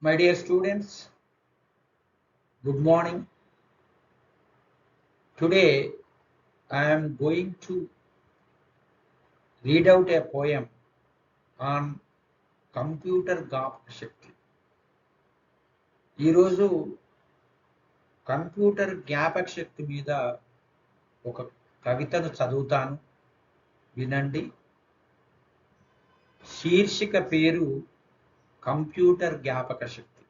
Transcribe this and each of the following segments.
My dear students, good morning. Today I am going to read out a poem on computer జ్ఞాపక శక్తి. ఈరోజు computer జ్ఞాపక శక్తి మీద ఒక కవితను చదువుతాను, వినండి. శీర్షిక పేరు కంప్యూటర్ జ్ఞాపక శక్తి.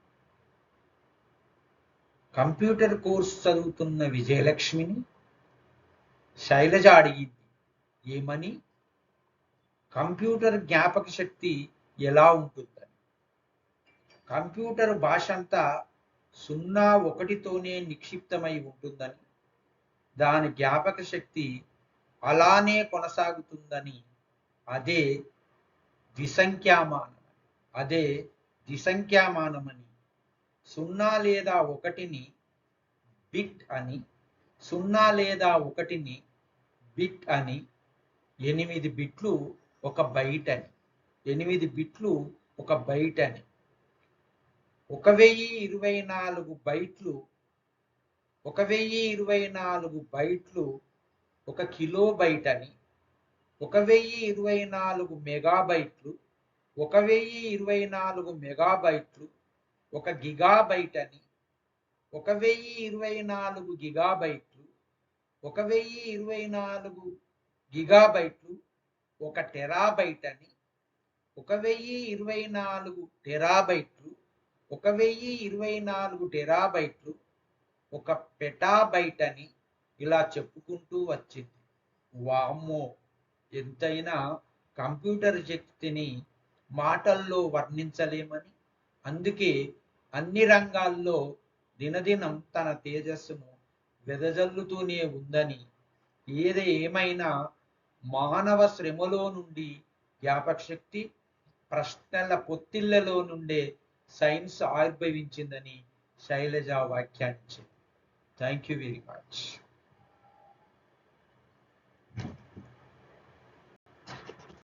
కంప్యూటర్ కోర్సు చదువుతున్న విజయలక్ష్మిని శైలజ అడిగింది, ఏమని? కంప్యూటర్ జ్ఞాపక శక్తి ఎలా ఉంటుందని. కంప్యూటర్ భాష అంతా 0, 1తోనే నిక్షిప్తమై ఉంటుందని, దాని జ్ఞాపక శక్తి అలానే కొనసాగుతుందని, అదే ద్విసంఖ్యామానమని, 0 లేదా 1ని బిట్ అని, 0 లేదా 1ని బిట్ అని, 8 బిట్లు ఒక బైట్ అని, 8 బిట్లు ఒక బైట్ అని, 1024 బైట్లు, 1024 బైట్లు ఒక కిలోబైట్ అని, 1024 మెగాబైట్లు, 1024 మెగాబైట్లు ఒక గిగాబైట్ అని, 1024 గిగాబైట్లు, 1024 గిగాబైట్లు ఒక టెరాబైట్ అని, 1024 టెరాబైట్లు, 1024 టెరాబైట్లు ఒక పెటాబైట్ అని, ఇలా చెప్పుకుంటూ వచ్చింది. వామ్మో, ఎంతైనా కంప్యూటర్ శక్తిని మాటల్లో వర్ణించలేమని, అందుకే అన్ని రంగాల్లో దినదినం తన తేజస్సును వెదజల్లుతూనే ఉందని, ఏమైనా మానవ శ్రమలో నుండి జ్ఞాపకశక్తి, ప్రశ్నల పొత్తిళ్లలో నుండే సైన్స్ ఆవిర్భవించిందని శైలజ వ్యాఖ్యానించింది. Thank you very much.